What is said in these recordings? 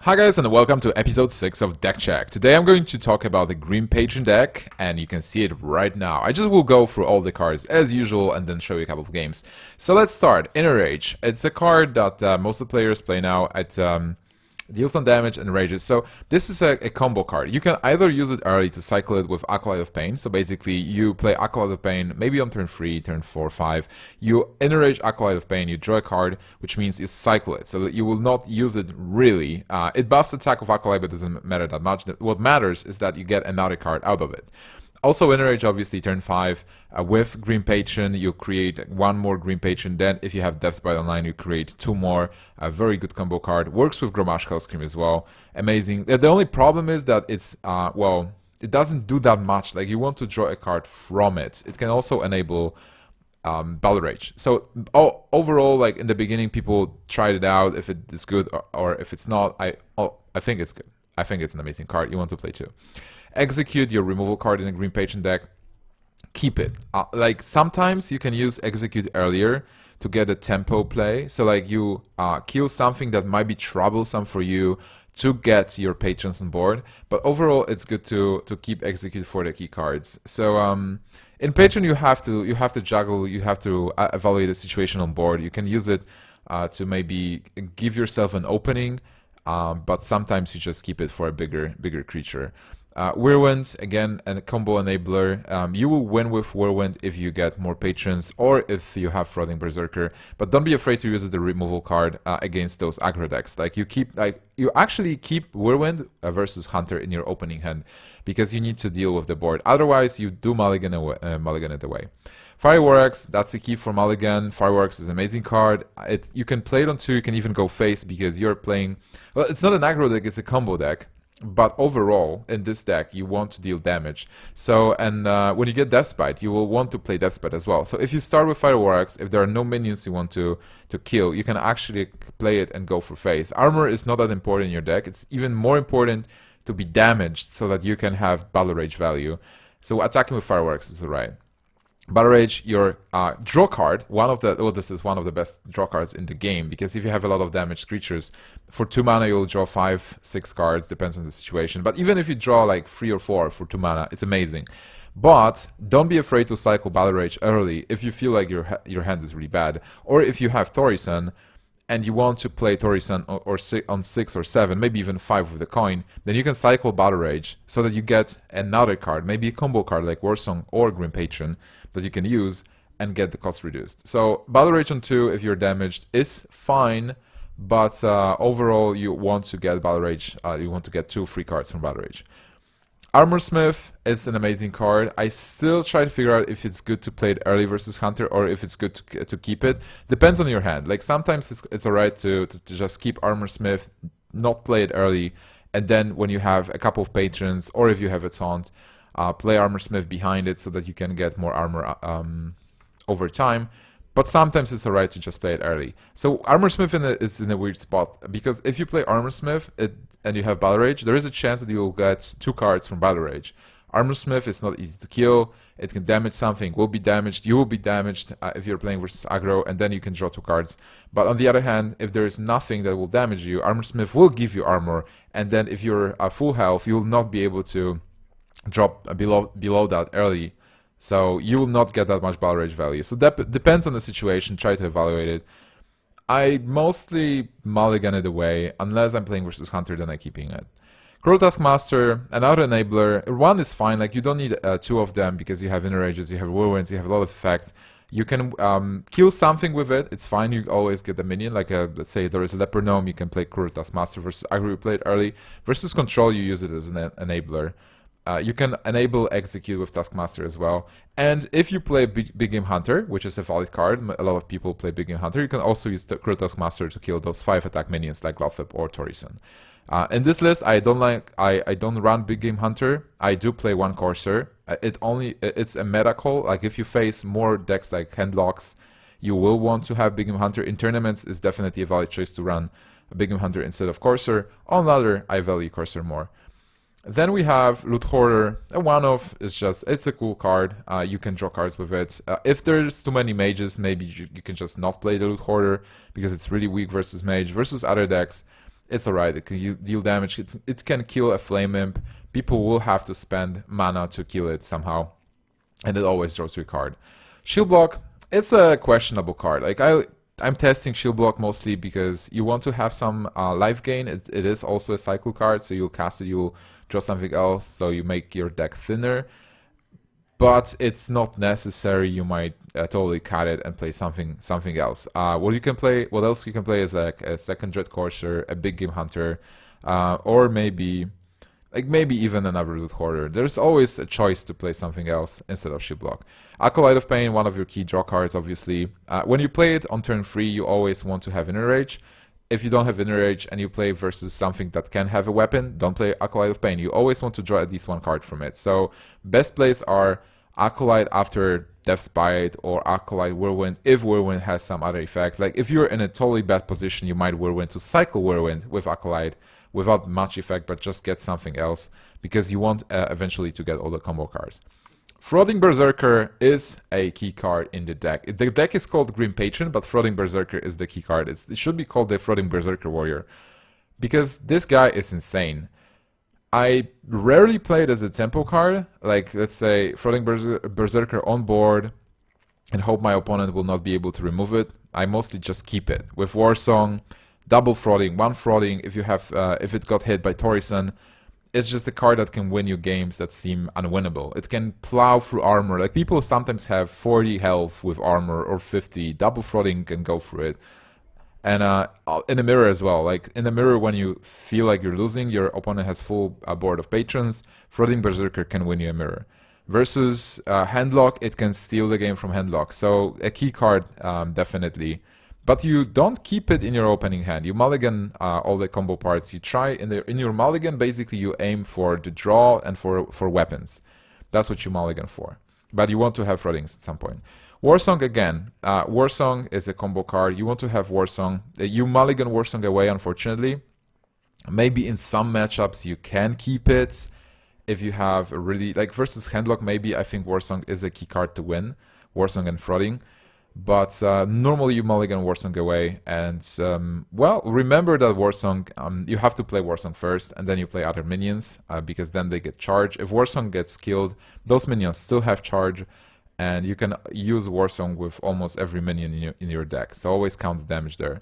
Hi guys, and welcome to episode 6 of Deck Check. Today I'm going to talk about the Grim Patron deck, and you can see it right now. I just will go through all the cards as usual and then show you a couple of games. So let's start. Inner Rage. It's a card that most of the players play now. It deals on damage and rages. So this is a combo card. You can either use it early to cycle it with Acolyte of Pain. So basically you play Acolyte of Pain maybe on turn 3, turn 4, 5. You Inner Rage Acolyte of Pain, you draw a card, which means you cycle it. So that you will not use it really. It buffs attack of Acolyte, but doesn't matter that much. What matters is that you get another card out of it. Also, Inner Rage, obviously, turn 5. With Grim Patron, you create one more Grim Patron. Then, if you have Death's Bite online, you create 2 more. A very good combo card. Works with Grommash Hellscream as well. Amazing. The only problem is that it's, well, it doesn't do that much. Like, you want to draw a card from it. It can also enable Battle Rage. So, overall, like, in the beginning, people tried it out. If it is good or if it's not, I think it's good. I think it's an amazing card. You want to play too. Execute your removal card in a Grim Patron deck. Keep it. Like sometimes you can use execute earlier to get a tempo play. So like you kill something that might be troublesome for you to get your patrons on board. But overall, it's good to keep execute for the key cards. So in Patron, you have to juggle. You have to evaluate the situation on board. You can use it to maybe give yourself an opening. But sometimes you just keep it for a bigger creature. Whirlwind, again, a combo enabler. You will win with Whirlwind if you get more patrons or if you have Frothing Berserker. But don't be afraid to use the removal card against those aggro decks. Like you actually keep Whirlwind versus Hunter in your opening hand because you need to deal with the board. Otherwise, you do mulligan it away. Fireworks, that's the key for mulligan. Fireworks is an amazing card. You can play it on 2, you can even go face because you're playing... Well, it's not an aggro deck, it's a combo deck. But overall, in this deck, you want to deal damage. So, and when you get Death's Bite, you will want to play Death's Bite as well. So if you start with Fireworks, if there are no minions you want to kill, you can actually play it and go for face. Armor is not that important in your deck. It's even more important to be damaged so that you can have Battle Rage value. So attacking with Fireworks is alright. Battle Rage, your draw card, this is one of the best draw cards in the game, because if you have a lot of damaged creatures, for 2 mana you'll draw 5, 6 cards, depends on the situation. But even if you draw like 3 or 4 for 2 mana, it's amazing. But don't be afraid to cycle Battle Rage early if you feel like your hand is really bad. Or if you have Thaurissan, and you want to play Thaurissan on 6 or 7, maybe even 5 with a coin, then you can cycle Battle Rage so that you get another card, maybe a combo card like Warsong or Grim Patron that you can use and get the cost reduced. So Battle Rage on 2, if you're damaged, is fine, but overall you want to get Battle Rage, you want to get 2 free cards from Battle Rage. Armorsmith is an amazing card. I still try to figure out if it's good to play it early versus Hunter or if it's good to keep it. Depends on your hand. Like sometimes it's alright to just keep Armorsmith, not play it early, and then when you have a couple of patrons or if you have a taunt, play Armorsmith behind it so that you can get more armor over time. But sometimes it's alright to just play it early. So Armorsmith is in a weird spot, because if you play Armorsmith and you have Battle Rage, there is a chance that you will get 2 cards from Battle Rage. Armorsmith is not easy to kill, it can damage something, will be damaged, you will be damaged if you're playing versus aggro, and then you can draw 2 cards. But on the other hand, if there is nothing that will damage you, Armorsmith will give you armor, and then if you're full health, you will not be able to drop below that early. So you will not get that much Battle Rage value. So that depends on the situation, try to evaluate it. I mostly mulligan it away, unless I'm playing versus Hunter, then I'm keeping it. Cruel Taskmaster, another enabler. 1 is fine, like you don't need 2 of them because you have Inner Rages, you have Whirlwinds, you have a lot of effects. You can kill something with it, it's fine, you always get a minion, like let's say there is a Leper Gnome, you can play Cruel Taskmaster versus aggro, you play it early. Versus Control, you use it as an enabler. You can enable execute with Taskmaster as well. And if you play Big Game Hunter, which is a valid card, a lot of people play Big Game Hunter, you can also use the Cruel Taskmaster to kill those 5 attack minions like Lothep or Thaurissan. In this list, I don't run Big Game Hunter. I do play 1 Courser. It's a meta call. Like if you face more decks like Handlocks, you will want to have Big Game Hunter. In tournaments, it's definitely a valid choice to run Big Game Hunter instead of Courser. On ladder, I value Courser more. Then we have Loot Hoarder. A one-off is just, it's a cool card. You can draw cards with it. If there's too many mages, maybe you can just not play the Loot Hoarder because it's really weak versus mage. Versus other decks, it's alright. It can deal damage. It can kill a Flame Imp. People will have to spend mana to kill it somehow, and it always draws you a card. Shield Block, it's a questionable card. Like I'm testing Shield Block mostly because you want to have some life gain. It is also a cycle card, so you'll cast it, you'll draw something else, so you make your deck thinner. But it's not necessary. You might totally cut it and play something else. What else you can play is like a second Dread Courser, a Big Game Hunter, or maybe even another Loot Hoarder. There's always a choice to play something else instead of Shield Block. Acolyte of Pain, one of your key draw cards, obviously. When you play it on turn 3, you always want to have Inner Rage. If you don't have Inner Rage and you play versus something that can have a weapon, don't play Acolyte of Pain. You always want to draw at least one card from it. So best plays are Acolyte after Death's Bite or Acolyte Whirlwind if Whirlwind has some other effect. Like if you're in a totally bad position, you might Whirlwind to cycle Whirlwind with Acolyte without much effect, but just get something else because you want eventually to get all the combo cards. Frauding Berserker is a key card in the deck. The deck is called Grim Patron, but Frauding Berserker is the key card. It should be called the Frauding Berserker Warrior because this guy is insane. I rarely play it as a tempo card, like let's say Frauding Berserker on board and hope my opponent will not be able to remove it. I mostly just keep it. With Warsong, double frauding, one frauding if you have if it got hit by Torison, it's just a card that can win you games that seem unwinnable. It can plow through armor. Like people sometimes have 40 health with armor or 50. Double frauding can go through it. And in the mirror as well. Like in the mirror, when you feel like you're losing, your opponent has full board of patrons. Frauding Berserker can win you a mirror. Versus Handlock, it can steal the game from Handlock. So a key card, definitely. But you don't keep it in your opening hand. You mulligan all the combo parts. You try in your mulligan, basically you aim for the draw and for weapons. That's what you mulligan for. But you want to have fraudings at some point. Warsong again. Warsong is a combo card. You want to have Warsong. You mulligan Warsong away, unfortunately. Maybe in some matchups you can keep it. If you have a really, like versus Handlock, maybe I think Warsong is a key card to win. Warsong and frauding. But normally you mulligan Warsong away, and well, remember that Warsong, you have to play Warsong first, and then you play other minions, because then they get charged. If Warsong gets killed, those minions still have charge, and you can use Warsong with almost every minion in your deck, so always count the damage there.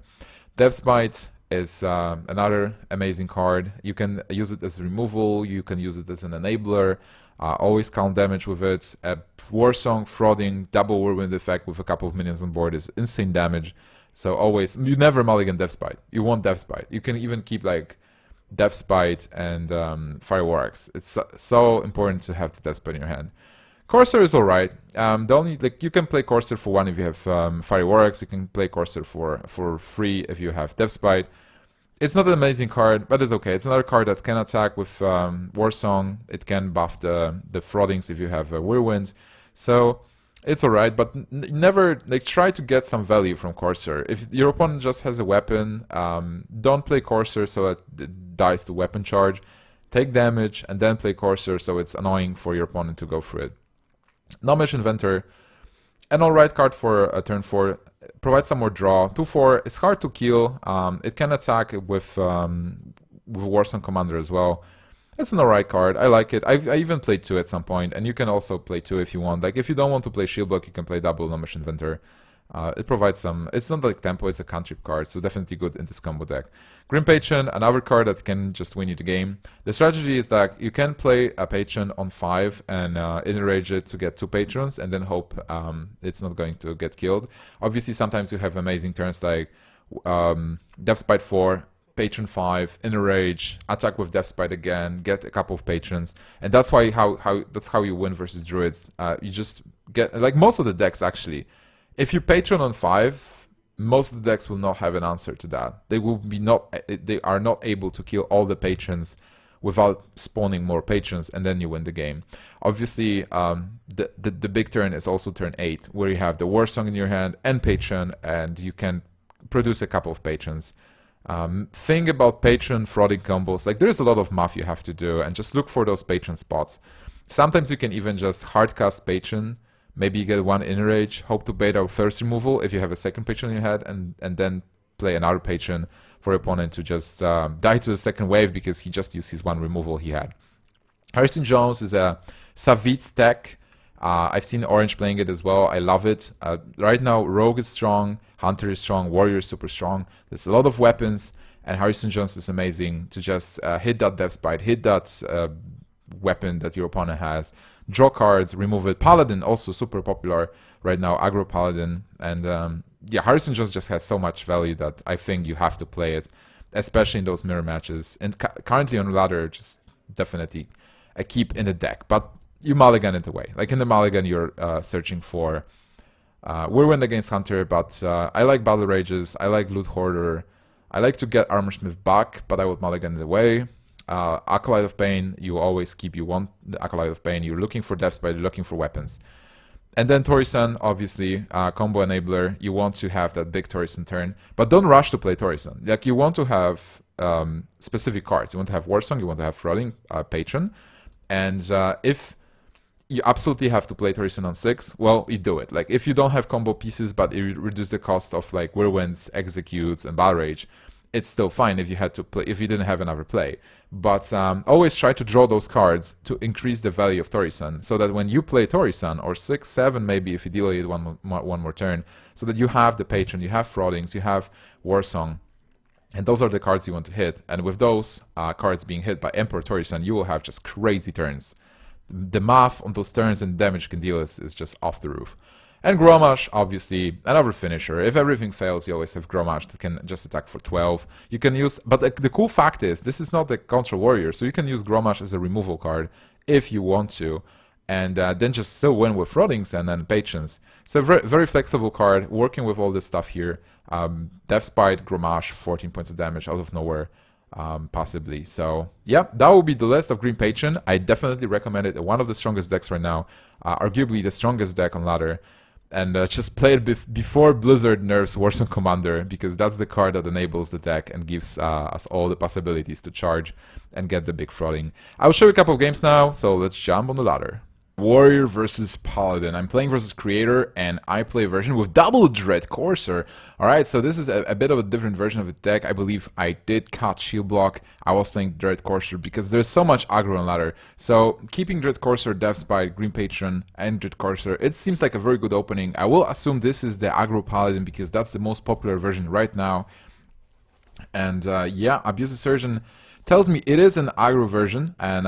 Death's Bite is another amazing card. You can use it as removal, you can use it as an enabler, always count damage with it. Warsong, frauding, double whirlwind effect with a couple of minions on board is insane damage. So always, you never mulligan Death's Bite. You want Death's Bite. You can even keep like Death's Bite and Fire Warx. It's so important to have the Death's Bite in your hand. Courser is alright. The only, like, you can play Courser for 1 if you have Fire Warx. You can play Courser for 3 if you have Death's Bite. It's not an amazing card, but it's okay. It's another card that can attack with Warsong. It can buff the fraudings if you have a Whirlwind. So it's alright, but never, like, try to get some value from Courser. If your opponent just has a weapon, don't play Courser so that it dies to weapon charge. Take damage and then play Courser so it's annoying for your opponent to go through it. Gnomish Inventor, an alright card for a turn 4. Provides some more draw. 2/4. It's hard to kill. It can attack with Warsong Commander as well. It's an alright card. I like it. I even played 2 at some point, and you can also play 2 if you want. Like if you don't want to play Shield Block, you can play double Gnomish Inventor. It provides some. It's not like tempo. It's a cantrip card, so definitely good in this combo deck. Grim Patron, another card that can just win you the game. The strategy is that you can play a patron on 5 and enrage it to get 2 patrons, and then hope it's not going to get killed. Obviously, sometimes you have amazing turns like Death's Bite 4, patron 5, enrage, attack with Death's Bite again, get a couple of patrons, and that's why that's how you win versus druids. You just get, like most of the decks actually. If you patron on 5, most of the decks will not have an answer to that. They are not able to kill all the patrons without spawning more patrons, and then you win the game. Obviously, the big turn is also turn 8, where you have the Warsong in your hand and patron, and you can produce a couple of patrons. Think about patron frauding combos. Like there's a lot of math you have to do, and just look for those patron spots. Sometimes you can even just hardcast patron. Maybe you get 1 enrage, hope to bait out first removal if you have a second patron in your head, and then play another patron. for opponent to just die to the second wave because he just used his one removal he had. Harrison Jones is a Savitz tech. I've seen Orange playing it as well. I love it. Right now, Rogue is strong, Hunter is strong, Warrior is super strong. There's a lot of weapons, and Harrison Jones is amazing to just hit that Death Spite, hit that weapon that your opponent has, draw cards, remove it. Paladin also super popular right now, aggro Paladin, and yeah, Harrison Jones just has so much value that I think you have to play it, especially in those mirror matches. And currently on ladder, just definitely a keep in the deck, but you mulligan it away. Like in the mulligan, you're searching for Whirlwind against Hunter, but I like Battle Rages, I like Loot Hoarder, I like to get Armorsmith back, but I would mulligan it away. Acolyte of Pain, you always keep, you want the Acolyte of Pain, you're looking for Death Spite, you're looking for weapons. And then Torisan, obviously, combo enabler, you want to have that big Torisan turn, but don't rush to play Torisan. Like, you want to have specific cards. You want to have Warsong, you want to have Flooding Patron, and if you absolutely have to play Torisan on 6, well, you do it. Like, if you don't have combo pieces, but it reduce the cost of like Whirlwinds, Executes, and Battle Rage, it's still fine if you had to play, if you didn't have another play. But always try to draw those cards to increase the value of Torisan, so that when you play Torisan, or 6, 7 maybe if you delay it one more turn, so that you have the Patron, you have Fraudings, you have Warsong, and those are the cards you want to hit. And with those cards being hit by Emperor Torisan, you will have just crazy turns. The math on those turns and damage you can deal is just off the roof. And Grommash, obviously, another finisher. If everything fails, you always have Grommash that can just attack for 12. You can use, but the cool fact is, this is not the Control Warrior, so you can use Grommash as a removal card if you want to, and then just still win with Roddings and then Patrons. So very, very flexible card, working with all this stuff here. Death Spite, Grommash, 14 points of damage out of nowhere. Possibly. So yeah, that will be the list of Grim Patron. I definitely recommend it. One of the strongest decks right now, arguably the strongest deck on ladder. And just play it before Blizzard nerfs Warsong Commander, because that's the card that enables the deck and gives us all the possibilities to charge and get the big frauding. I will show you a couple of games now, so let's jump on the ladder. Warrior versus Paladin. I'm playing versus Creator, and I play a version with double Dread Courser. Alright, so this is a bit of a different version of the deck. I believe I did cut Shield Block. I was playing Dread Courser because there's so much aggro on ladder. So keeping Dread Courser, Death Spite, Grim Patron, and Dread Courser, it seems like a very good opening. I will assume this is the aggro Paladin because that's the most popular version right now. And yeah, Abusive Surgeon tells me it is an aggro version, and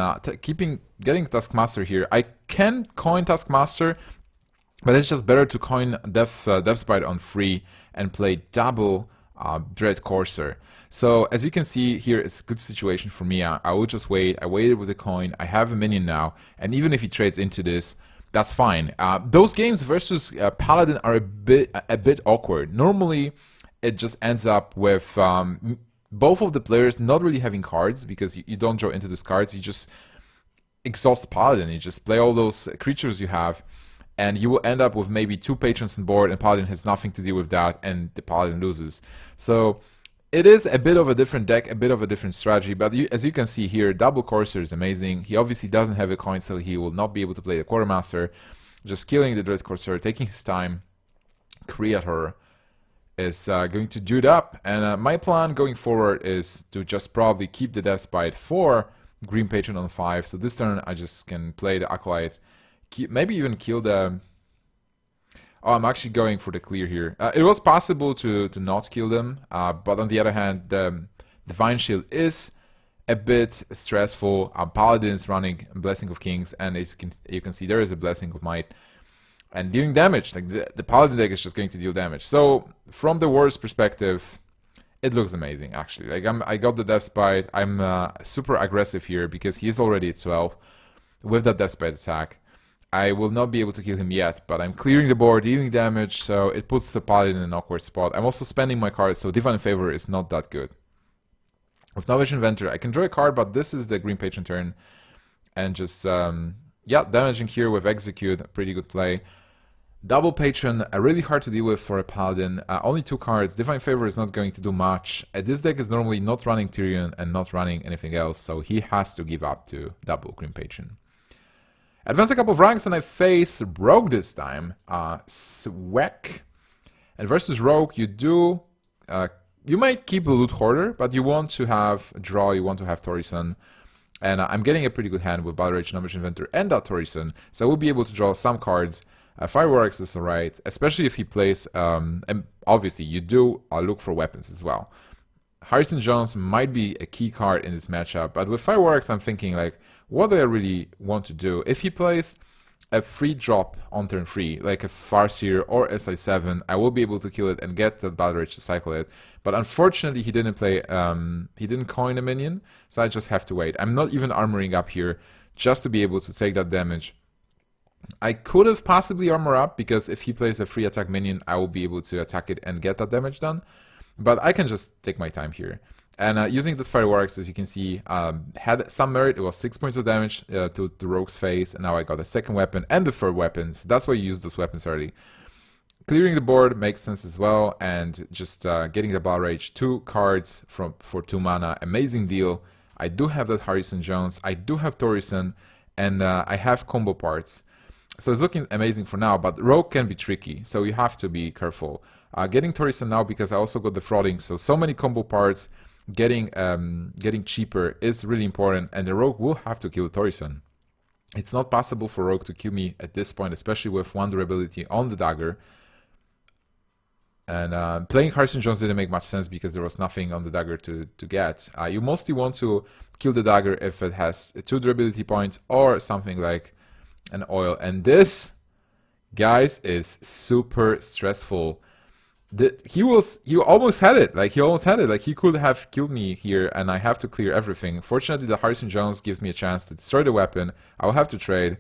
getting Taskmaster here. I can coin Taskmaster, but it's just better to coin Death Spite on free and play double Dread Courser. So as you can see here, it's a good situation for me. I will just wait. I waited with the coin. I have a minion now, and even if he trades into this, that's fine. Those games versus Paladin are a bit awkward. Normally, it just ends up with both of the players not really having cards, because you don't draw into those cards. You just exhaust Paladin. You just play all those creatures you have, and you will end up with maybe 2 Patrons on board, and Paladin has nothing to do with that, and the Paladin loses. So it is a bit of a different deck, a bit of a different strategy, but as you can see here, double Courser is amazing. He obviously doesn't have a coin, so he will not be able to play the Quartermaster. Just killing the Dread Courser, taking his time. Creator is going to do it up, and my plan going forward is to just probably keep the Death Spite for Grim Patron on 5. So this turn I just can play the Acolyte, maybe even kill the... Oh, I'm actually going for the clear here. It was possible to not kill them, but on the other hand, the Divine Shield is a bit stressful. Paladin is running Blessing of Kings, and as you can see, there is a Blessing of Might. And dealing damage, like the Paladin deck is just going to deal damage. So from the Warrior's perspective, it looks amazing actually. Like I got the Death Spite. I'm super aggressive here because he's already at 12 with that Death Spite attack. I will not be able to kill him yet, but I'm clearing the board, dealing damage, so it puts the Paladin in an awkward spot. I'm also spending my cards, so Divine Favor is not that good. With Knowledge Inventor, I can draw a card, but this is the Green Patron turn, and just yeah, damaging here with Execute, a pretty good play. Double Patron, really hard to deal with for a Paladin. Only 2 cards. Divine Favor is not going to do much. This deck is normally not running Tyrion and not running anything else, so he has to give up to double Grim Patron. Advance a couple of ranks, and I face Rogue this time. Swek. And versus Rogue, you do you might keep a loot hoarder, but you want to have a draw, you want to have Torison. And I'm getting a pretty good hand with Battle Rage, Numbers Inventor, and that Torison, so I will be able to draw some cards. Fireworks is alright, especially if he plays, and obviously you do look for weapons as well. Harrison Jones might be a key card in this matchup, but with Fireworks I'm thinking like, what do I really want to do? If he plays a free drop on turn 3, like a Farseer or SI7, I will be able to kill it and get the Battle Rage to cycle it. But unfortunately he didn't play, he didn't coin a minion, so I just have to wait. I'm not even armoring up here just to be able to take that damage. I could have possibly armor up, because if he plays a free attack minion, I will be able to attack it and get that damage done. But I can just take my time here. And using the Fireworks, as you can see, had some merit. It was 6 points of damage to the Rogue's face, and now I got a second weapon and the third weapon, so that's why you use those weapons early. Clearing the board makes sense as well, and just getting the Battle Rage, 2 cards for 2 mana, amazing deal. I do have that Harrison Jones, I do have Torison, and I have combo parts. So it's looking amazing for now, but Rogue can be tricky, so you have to be careful. Getting Torison now, because I also got the frauding, so many combo parts, getting cheaper is really important, and the Rogue will have to kill Torison. It's not possible for Rogue to kill me at this point, especially with 1 durability on the dagger. And playing Harrison Jones didn't make much sense because there was nothing on the dagger to get. You mostly want to kill the dagger if it has 2 durability points or something like an oil. And this, guys, is super stressful. He almost had it. Like, he could have killed me here, and I have to clear everything. Fortunately, the Harrison Jones gives me a chance to destroy the weapon. I will have to trade.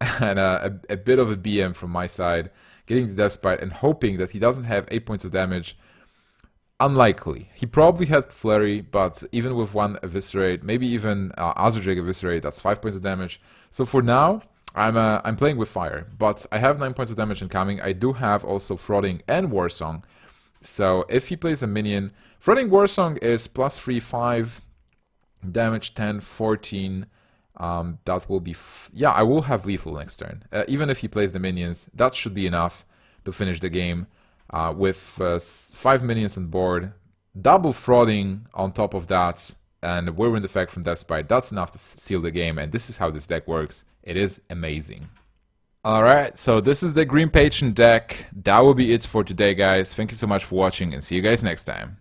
And a bit of a BM from my side. Getting the Death Bite and hoping that he doesn't have 8 points of damage. Unlikely. He probably had Flurry, but even with 1 Eviscerate, maybe even Azure Eviscerate, that's 5 points of damage. So for now, I'm playing with fire, but I have 9 points of damage incoming. I do have also Frauding and Warsong. So if he plays a minion, Frauding Warsong is +3, 5, damage 10, 14. That will be, yeah, I will have lethal next turn. Even if he plays the minions, that should be enough to finish the game. With 5 minions on board, double frauding on top of that, and a whirlwind effect from Death Bite, that's enough to seal the game, and this is how this deck works. It is amazing. Alright, so this is the Grim Patron deck. That will be it for today, guys. Thank you so much for watching, and see you guys next time.